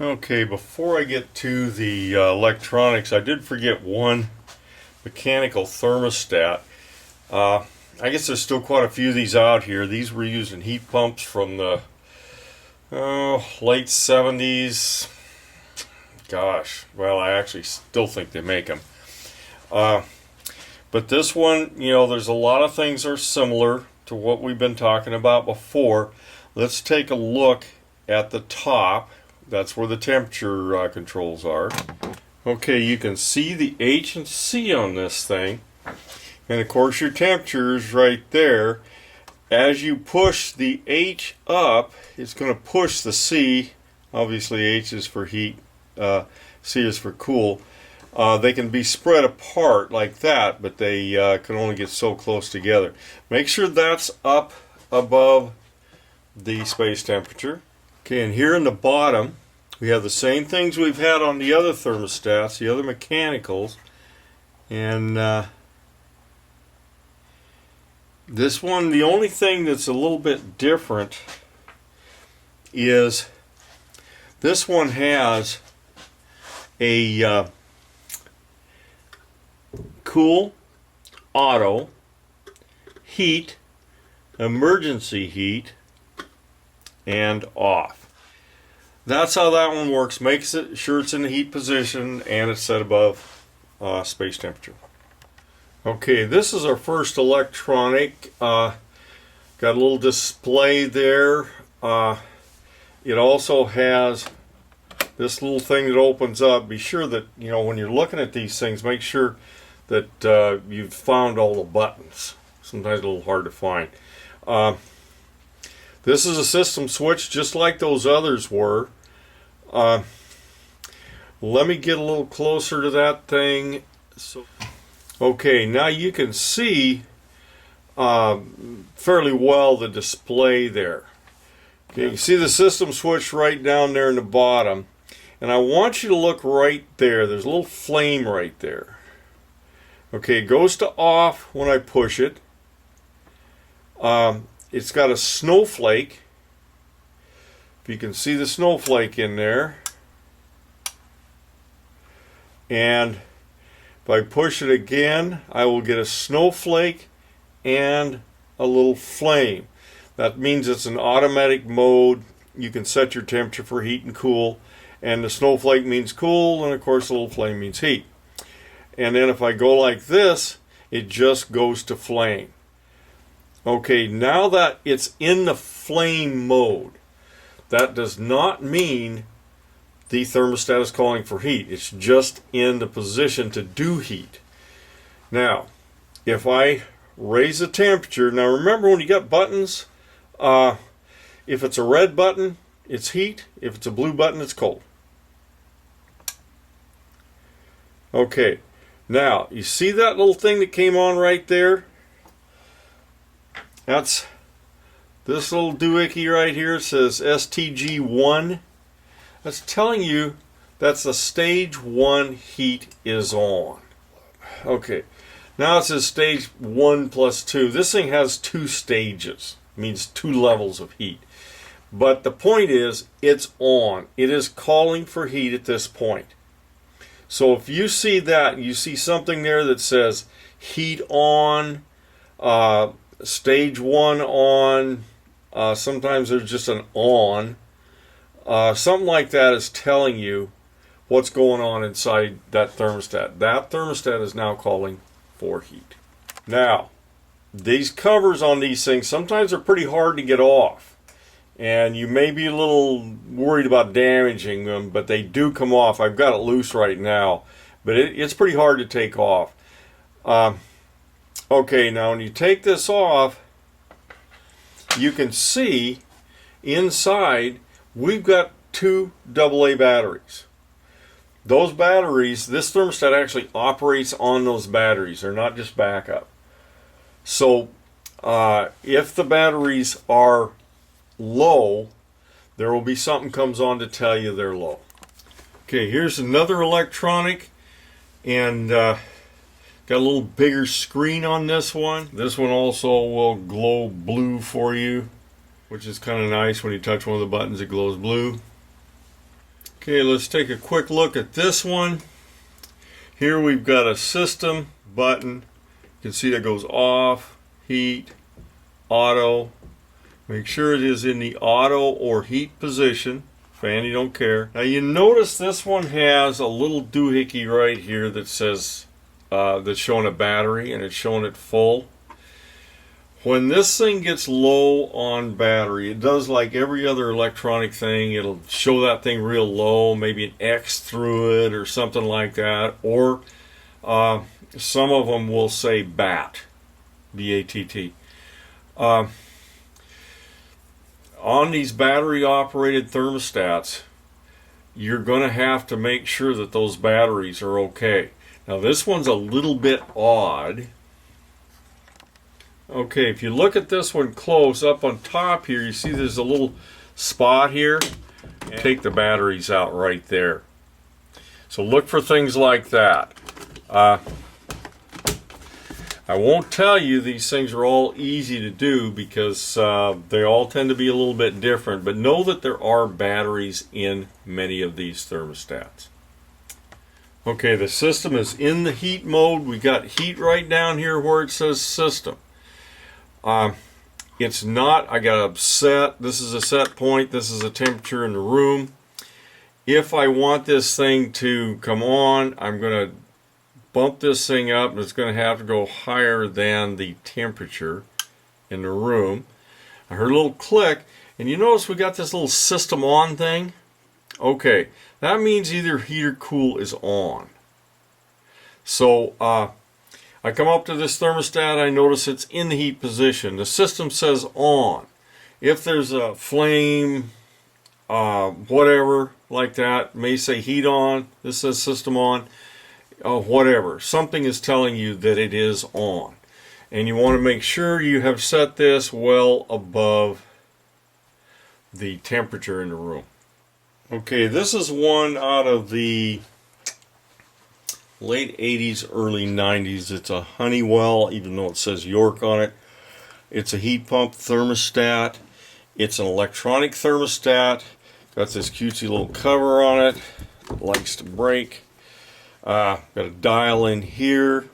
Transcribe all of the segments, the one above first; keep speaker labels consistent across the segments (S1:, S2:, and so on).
S1: Okay, before I get to the electronics, I did forget one mechanical thermostat. I guess there's still quite a few of these out here. These were using heat pumps from the late 70s. Gosh, well, I actually still think they make them. But this one, there's a lot of things that are similar to what we've been talking about before. Let's take a look at the top. That's where the temperature controls are. Okay, you can see the H and C on this thing. And of course your temperature is right there. As you push the H up, it's going to push the C. Obviously H is for heat, C is for cool. They can be spread apart like that, but they can only get so close together. Make sure that's up above the space temperature. Okay, and here in the bottom, we have the same things we've had on the other thermostats, the other mechanicals. And this one, the only thing that's a little bit different is this one has a cool, auto, heat, emergency heat, and off. That's how that one works. Makes it sure it's in the heat position and it's set above space temperature. Okay, this is our first electronic. Got a little display there. It also has this little thing that opens up. Be sure that, when you're looking at these things, make sure that you've found all the buttons. Sometimes a little hard to find. This is a system switch just like those others were. Let me get a little closer to that thing. Okay, now you can see fairly well the display there. Okay, you see the system switch right down there in the bottom. And I want you to look right there. There's a little flame right there. Okay, it goes to off when I push it. It's got a snowflake. If you can see the snowflake in there. And if I push it again, I will get a snowflake and a little flame. That means it's an automatic mode. You can set your temperature for heat and cool. And the snowflake means cool, and of course the little flame means heat. And then if I go like this, it just goes to flame. Okay, now that it's in the flame mode, that does not mean the thermostat is calling for heat. It's just in the position to do heat. Now, if I raise the temperature, now remember when you got buttons, if it's a red button, it's heat. If it's a blue button, it's cold. Okay, now you see that little thing that came on right there? That's this little doohickey right here. It says STG1. That's telling you that's the stage 1 heat is on. Okay, now it says stage 1 plus 2. This thing has 2 stages. It means 2 levels of heat. But the point is, it's on. It is calling for heat at this point. So if you see that, you see something there that says heat on, stage 1 on, sometimes there's just an on. Something like that is telling you what's going on inside that thermostat. That thermostat is now calling for heat. Now, these covers on these things sometimes are pretty hard to get off. And you may be a little worried about damaging them, but they do come off. I've got it loose right now, but it's pretty hard to take off. Okay, now when you take this off, you can see inside we've got 2 AA batteries. Those batteries, this thermostat actually operates on those batteries. They're not just backup. So if the batteries are low, there will be something comes on to tell you they're low. Okay, here's another electronic, and got a little bigger screen on this one. This one also will glow blue for you, which is kind of nice. When you touch one of the buttons, it glows blue. Okay, let's take a quick look at this one. Here we've got a system button. You can see that goes off, heat, auto. Make sure it is in the auto or heat position. Fan, you don't care. Now you notice this one has a little doohickey right here that says that's showing a battery and it's showing it full. When this thing gets low on battery, it does like every other electronic thing. It'll show that thing real low, maybe an X through it or something like that. Or some of them will say BAT, B-A-T-T. On these battery operated thermostats, you're going to have to make sure that those batteries are okay. Now this one's a little bit odd. Okay, if you look at this one close, up on top here, you see there's a little spot here. Take the batteries out right there. So look for things like that. I won't tell you these things are all easy to do because they all tend to be a little bit different, but know that there are batteries in many of these thermostats. Okay, the system is in the heat mode. We got heat right down here where it says system. It's not, I got a set, this is a set point, this is a temperature in the room. If I want this thing to come on, I'm going to bump this thing up and it's going to have to go higher than the temperature in the room. I heard a little click and you notice we got this little system on thing. Okay, that means either heat or cool is on. So I come up to this thermostat, I notice it's in the heat position. The system says on. If there's a flame, whatever like that, may say heat on, this says system on, whatever. Something is telling you that it is on. And you want to make sure you have set this well above the temperature in the room. Okay, this is one out of the late 80s, early 90s. It's a Honeywell, even though it says York on it. It's a heat pump thermostat. It's an electronic thermostat. Got this cutesy little cover on it that likes to break. Got a dial in here.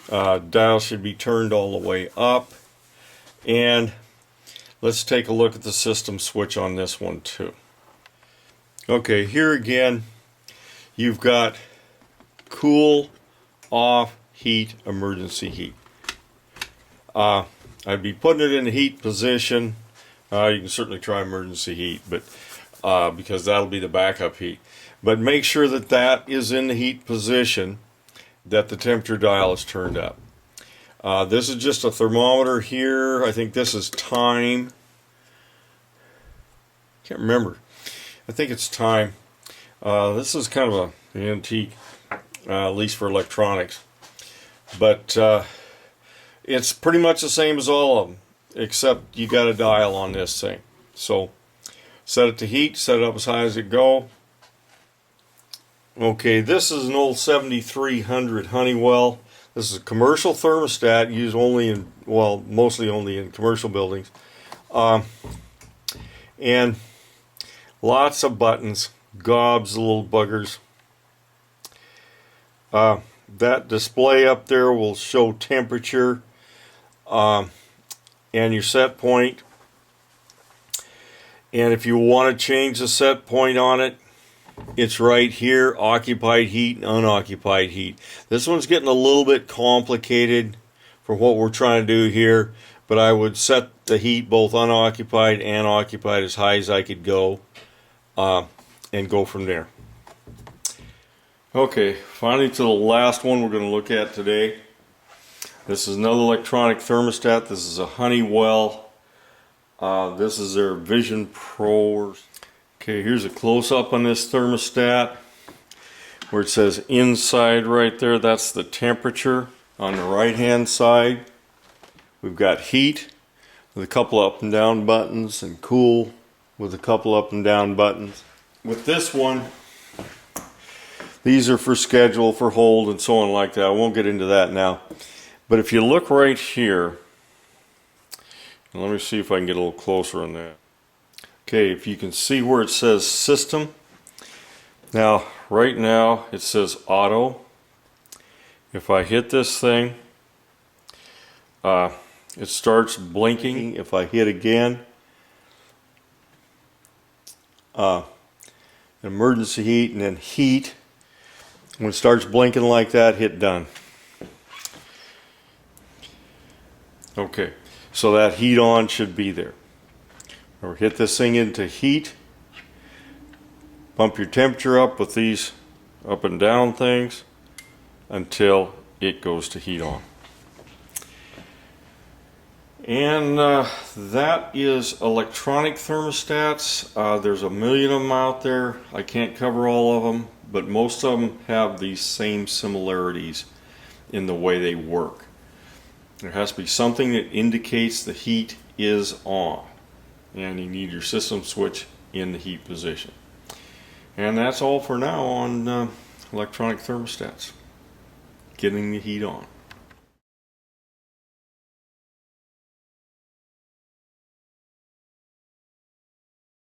S1: Dial should be turned all the way up. And let's take a look at the system switch on this one too. Okay, here again, you've got cool, off, heat, emergency heat. I'd be putting it in the heat position. You can certainly try emergency heat, but because that'll be the backup heat. But make sure that that is in the heat position, that the temperature dial is turned up. This is just a thermometer here. I think this is time. Can't remember. I think it's time. This is kind of an antique. At least for electronics, but it's pretty much the same as all of them, except you got a dial on this thing. So set it to heat, set it up as high as it go. Okay, this is an old 7300 Honeywell. This is a commercial thermostat used only in, well, mostly only in commercial buildings, and lots of buttons, gobs of little buggers. That display up there will show temperature and your set point. And if you want to change the set point on it, it's right here, occupied heat and unoccupied heat. This one's getting a little bit complicated for what we're trying to do here, but I would set the heat both unoccupied and occupied as high as I could go and go from there. Okay, finally to the last one we're going to look at today. This is another electronic thermostat. This is a Honeywell. This is their Vision Pro. Okay, here's a close-up on this thermostat where it says inside right there. That's the temperature. On the right-hand side, we've got heat with a couple up and down buttons and cool with a couple up and down buttons. With this one, these are for schedule, for hold, and so on like that. I won't get into that now. But if you look right here, and let me see if I can get a little closer on that. Okay, if you can see where it says system, Now, right now it says auto. If I hit this thing, it starts blinking. If I hit again, emergency heat, and then heat. When it starts blinking like that, hit done. Okay, so that heat on should be there. Or hit this thing into heat. Bump your temperature up with these up and down things until it goes to heat on. And that is electronic thermostats. There's a million of them out there. I can't cover all of them, but most of them have these same similarities in the way they work. There has to be something that indicates the heat is on, and you need your system switch in the heat position. And that's all for now on electronic thermostats, getting the heat on.